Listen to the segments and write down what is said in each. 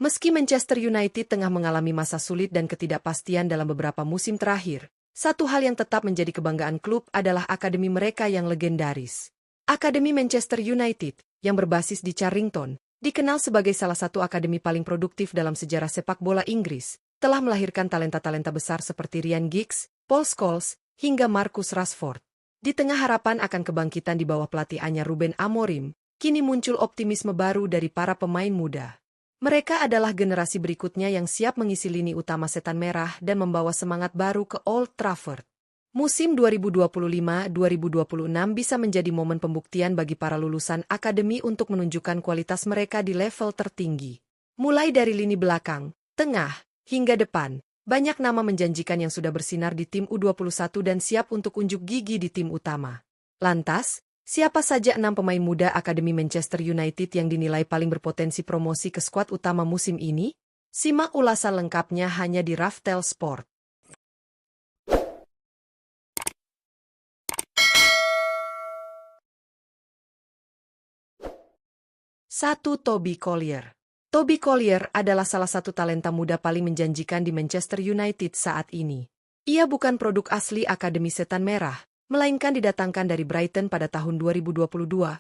Meski Manchester United tengah mengalami masa sulit dan ketidakpastian dalam beberapa musim terakhir, satu hal yang tetap menjadi kebanggaan klub adalah akademi mereka yang legendaris. Akademi Manchester United, yang berbasis di Carrington, dikenal sebagai salah satu akademi paling produktif dalam sejarah sepak bola Inggris, telah melahirkan talenta-talenta besar seperti Ryan Giggs, Paul Scholes, hingga Marcus Rashford. Di tengah harapan akan kebangkitan di bawah pelatih anyar Ruben Amorim, kini muncul optimisme baru dari para pemain muda. Mereka adalah generasi berikutnya yang siap mengisi lini utama Setan Merah dan membawa semangat baru ke Old Trafford. Musim 2025-2026 bisa menjadi momen pembuktian bagi para lulusan akademi untuk menunjukkan kualitas mereka di level tertinggi. Mulai dari lini belakang, tengah, hingga depan, banyak nama menjanjikan yang sudah bersinar di tim U21 dan siap untuk unjuk gigi di tim utama. Lantas, siapa saja 6 pemain muda Akademi Manchester United yang dinilai paling berpotensi promosi ke skuad utama musim ini? Simak ulasan lengkapnya hanya di Raftel Sport. 1. Toby Collier. Toby Collier adalah salah satu talenta muda paling menjanjikan di Manchester United saat ini. Ia bukan produk asli Akademi Setan Merah, melainkan didatangkan dari Brighton pada tahun 2022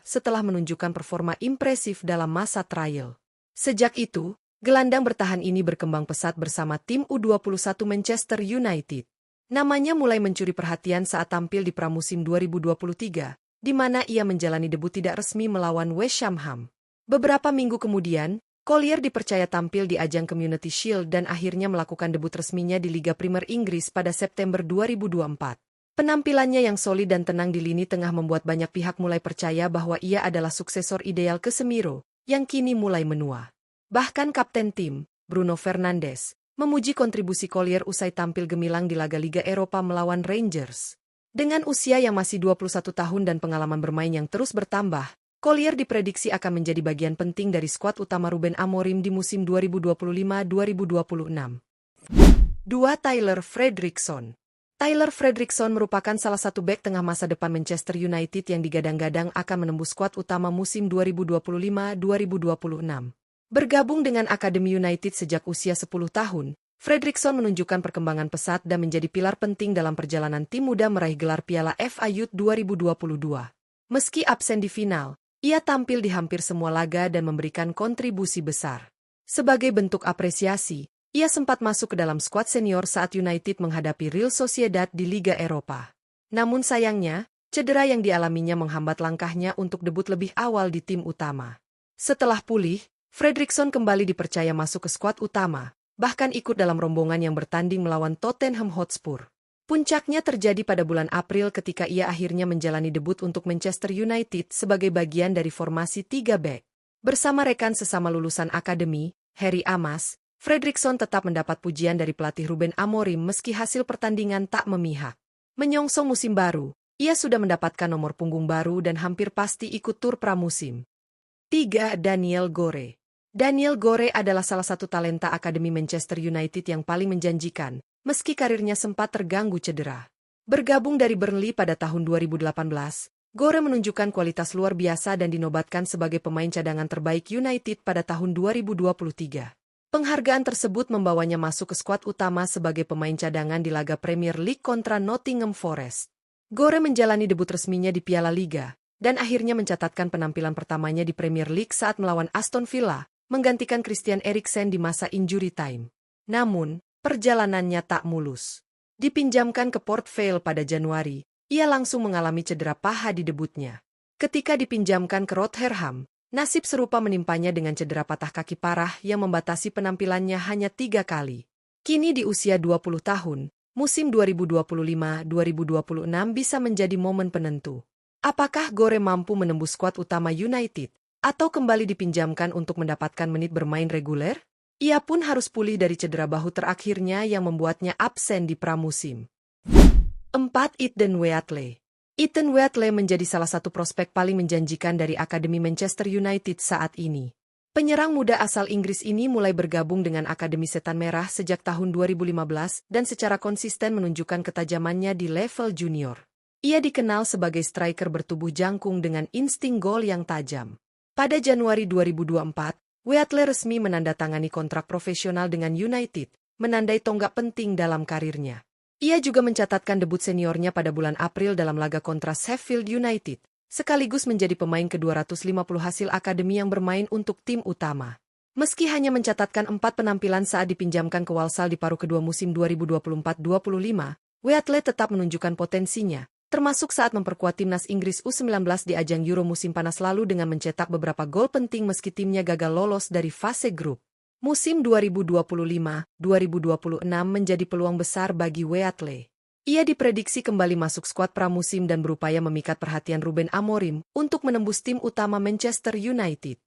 setelah menunjukkan performa impresif dalam masa trial. Sejak itu, gelandang bertahan ini berkembang pesat bersama tim U21 Manchester United. Namanya mulai mencuri perhatian saat tampil di pramusim 2023, di mana ia menjalani debut tidak resmi melawan West Ham. Beberapa minggu kemudian, Collier dipercaya tampil di ajang Community Shield dan akhirnya melakukan debut resminya di Liga Primer Inggris pada September 2024. Penampilannya yang solid dan tenang di lini tengah membuat banyak pihak mulai percaya bahwa ia adalah suksesor ideal Casemiro, yang kini mulai menua. Bahkan kapten tim, Bruno Fernandes, memuji kontribusi Collier usai tampil gemilang di laga Liga Eropa melawan Rangers. Dengan usia yang masih 21 tahun dan pengalaman bermain yang terus bertambah, Collier diprediksi akan menjadi bagian penting dari skuad utama Ruben Amorim di musim 2025-2026. 2. Tyler Fredrickson. Tyler Fredrickson merupakan salah satu bek tengah masa depan Manchester United yang digadang-gadang akan menembus skuad utama musim 2025-2026. Bergabung dengan Akademi United sejak usia 10 tahun, Fredrickson menunjukkan perkembangan pesat dan menjadi pilar penting dalam perjalanan tim muda meraih gelar Piala FA Youth 2022. Meski absen di final, ia tampil di hampir semua laga dan memberikan kontribusi besar. Sebagai bentuk apresiasi, ia sempat masuk ke dalam skuad senior saat United menghadapi Real Sociedad di Liga Eropa. Namun sayangnya, cedera yang dialaminya menghambat langkahnya untuk debut lebih awal di tim utama. Setelah pulih, Fredrickson kembali dipercaya masuk ke skuad utama, bahkan ikut dalam rombongan yang bertanding melawan Tottenham Hotspur. Puncaknya terjadi pada bulan April ketika ia akhirnya menjalani debut untuk Manchester United sebagai bagian dari formasi 3 bek. Bersama rekan sesama lulusan akademi, Harry Amas, Fredrickson tetap mendapat pujian dari pelatih Ruben Amorim meski hasil pertandingan tak memihak. Menyongsong musim baru, ia sudah mendapatkan nomor punggung baru dan hampir pasti ikut tur pramusim. 3. Daniel Gore. Daniel Gore adalah salah satu talenta Akademi Manchester United yang paling menjanjikan, meski karirnya sempat terganggu cedera. Bergabung dari Burnley pada tahun 2018, Gore menunjukkan kualitas luar biasa dan dinobatkan sebagai pemain cadangan terbaik United pada tahun 2023. Penghargaan tersebut membawanya masuk ke skuad utama sebagai pemain cadangan di laga Premier League kontra Nottingham Forest. Gore menjalani debut resminya di Piala Liga, dan akhirnya mencatatkan penampilan pertamanya di Premier League saat melawan Aston Villa, menggantikan Christian Eriksen di masa injury time. Namun, perjalanannya tak mulus. Dipinjamkan ke Port Vale pada Januari, ia langsung mengalami cedera paha di debutnya. Ketika dipinjamkan ke Rotherham, nasib serupa menimpanya dengan cedera patah kaki parah yang membatasi penampilannya hanya 3 kali. Kini di usia 20 tahun, musim 2025-2026 bisa menjadi momen penentu. Apakah Gore mampu menembus skuad utama United, atau kembali dipinjamkan untuk mendapatkan menit bermain reguler? Ia pun harus pulih dari cedera bahu terakhirnya yang membuatnya absen di pramusim. 4. Ethan Wheatley. Ethan Wheatley menjadi salah satu prospek paling menjanjikan dari Akademi Manchester United saat ini. Penyerang muda asal Inggris ini mulai bergabung dengan Akademi Setan Merah sejak tahun 2015 dan secara konsisten menunjukkan ketajamannya di level junior. Ia dikenal sebagai striker bertubuh jangkung dengan insting gol yang tajam. Pada Januari 2024, Wheatley resmi menandatangani kontrak profesional dengan United, menandai tonggak penting dalam karirnya. Ia juga mencatatkan debut seniornya pada bulan April dalam laga kontra Sheffield United, sekaligus menjadi pemain ke-250 hasil akademi yang bermain untuk tim utama. Meski hanya mencatatkan 4 penampilan saat dipinjamkan ke Walsall di paruh kedua musim 2024-25, Wheatley tetap menunjukkan potensinya, termasuk saat memperkuat timnas Inggris U19 di ajang Euro musim panas lalu dengan mencetak beberapa gol penting meski timnya gagal lolos dari fase grup. Musim 2025-2026 menjadi peluang besar bagi Wheatley. Ia diprediksi kembali masuk skuad pramusim dan berupaya memikat perhatian Ruben Amorim untuk menembus tim utama Manchester United.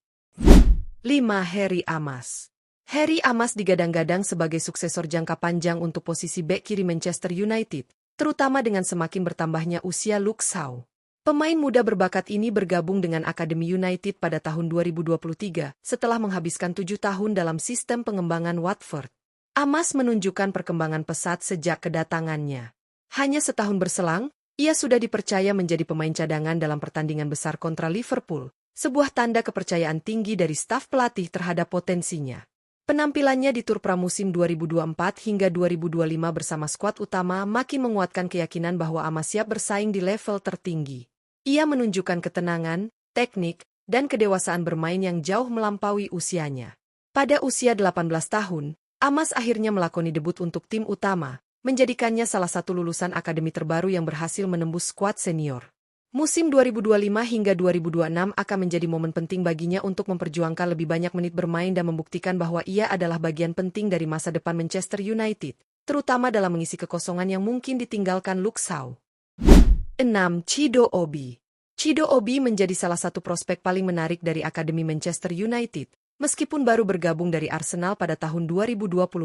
5. Harry Amas. Harry Amas digadang-gadang sebagai suksesor jangka panjang untuk posisi bek kiri Manchester United, terutama dengan semakin bertambahnya usia Luke Shaw. Pemain muda berbakat ini bergabung dengan Akademi United pada tahun 2023 setelah menghabiskan 7 tahun dalam sistem pengembangan Watford. Amas menunjukkan perkembangan pesat sejak kedatangannya. Hanya setahun berselang, ia sudah dipercaya menjadi pemain cadangan dalam pertandingan besar kontra Liverpool, sebuah tanda kepercayaan tinggi dari staf pelatih terhadap potensinya. Penampilannya di tur pramusim 2024 hingga 2025 bersama skuad utama makin menguatkan keyakinan bahwa Amas siap bersaing di level tertinggi. Ia menunjukkan ketenangan, teknik, dan kedewasaan bermain yang jauh melampaui usianya. Pada usia 18 tahun, Amas akhirnya melakoni debut untuk tim utama, menjadikannya salah satu lulusan akademi terbaru yang berhasil menembus skuad senior. Musim 2025 hingga 2026 akan menjadi momen penting baginya untuk memperjuangkan lebih banyak menit bermain dan membuktikan bahwa ia adalah bagian penting dari masa depan Manchester United, terutama dalam mengisi kekosongan yang mungkin ditinggalkan Luke Shaw. 6. Chido Obi. Chido Obi menjadi salah satu prospek paling menarik dari Akademi Manchester United, meskipun baru bergabung dari Arsenal pada tahun 2024.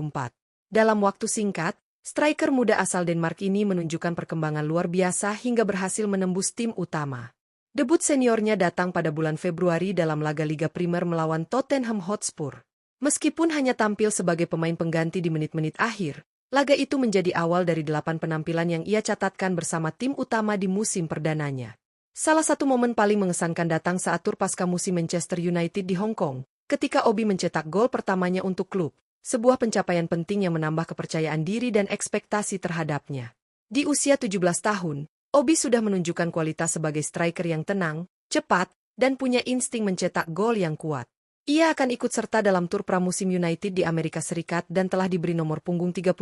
Dalam waktu singkat, striker muda asal Denmark ini menunjukkan perkembangan luar biasa hingga berhasil menembus tim utama. Debut seniornya datang pada bulan Februari dalam laga Liga Primer melawan Tottenham Hotspur. Meskipun hanya tampil sebagai pemain pengganti di menit-menit akhir, laga itu menjadi awal dari 8 penampilan yang ia catatkan bersama tim utama di musim perdananya. Salah satu momen paling mengesankan datang saat tur pasca musim Manchester United di Hong Kong, ketika Obi mencetak gol pertamanya untuk klub. Sebuah pencapaian penting yang menambah kepercayaan diri dan ekspektasi terhadapnya. Di usia 17 tahun, Obi sudah menunjukkan kualitas sebagai striker yang tenang, cepat, dan punya insting mencetak gol yang kuat. Ia akan ikut serta dalam tur pramusim United di Amerika Serikat dan telah diberi nomor punggung 32,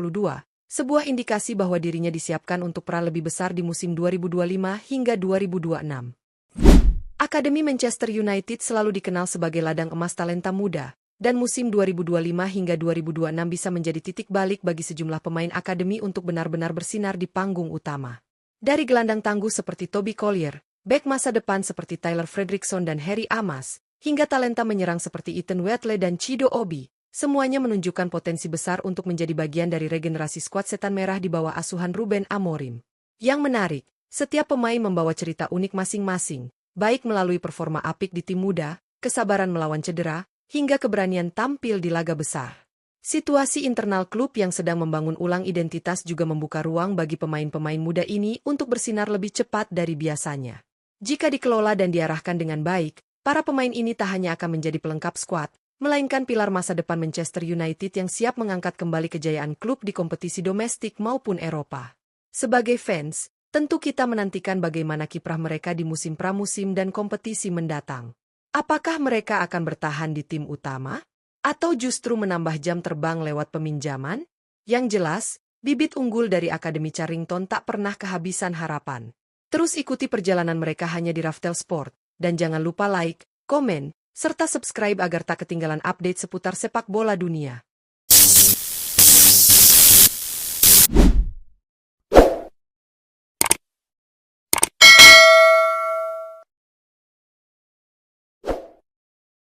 sebuah indikasi bahwa dirinya disiapkan untuk peran lebih besar di musim 2025 hingga 2026. Akademi Manchester United selalu dikenal sebagai ladang emas talenta muda, dan musim 2025 hingga 2026 bisa menjadi titik balik bagi sejumlah pemain akademi untuk benar-benar bersinar di panggung utama. Dari gelandang tangguh seperti Toby Collier, bek masa depan seperti Tyler Fredrickson dan Harry Amas, hingga talenta menyerang seperti Ethan Wheatley dan Chido Obi, semuanya menunjukkan potensi besar untuk menjadi bagian dari regenerasi skuad Setan Merah di bawah asuhan Ruben Amorim. Yang menarik, setiap pemain membawa cerita unik masing-masing, baik melalui performa apik di tim muda, kesabaran melawan cedera, hingga keberanian tampil di laga besar. Situasi internal klub yang sedang membangun ulang identitas juga membuka ruang bagi pemain-pemain muda ini untuk bersinar lebih cepat dari biasanya. Jika dikelola dan diarahkan dengan baik, para pemain ini tak hanya akan menjadi pelengkap skuad, melainkan pilar masa depan Manchester United yang siap mengangkat kembali kejayaan klub di kompetisi domestik maupun Eropa. Sebagai fans, tentu kita menantikan bagaimana kiprah mereka di musim pramusim dan kompetisi mendatang. Apakah mereka akan bertahan di tim utama? Atau justru menambah jam terbang lewat peminjaman? Yang jelas, bibit unggul dari Akademi Carrington tak pernah kehabisan harapan. Terus ikuti perjalanan mereka hanya di Raftel Sport, dan jangan lupa like, komen, serta subscribe agar tak ketinggalan update seputar sepak bola dunia.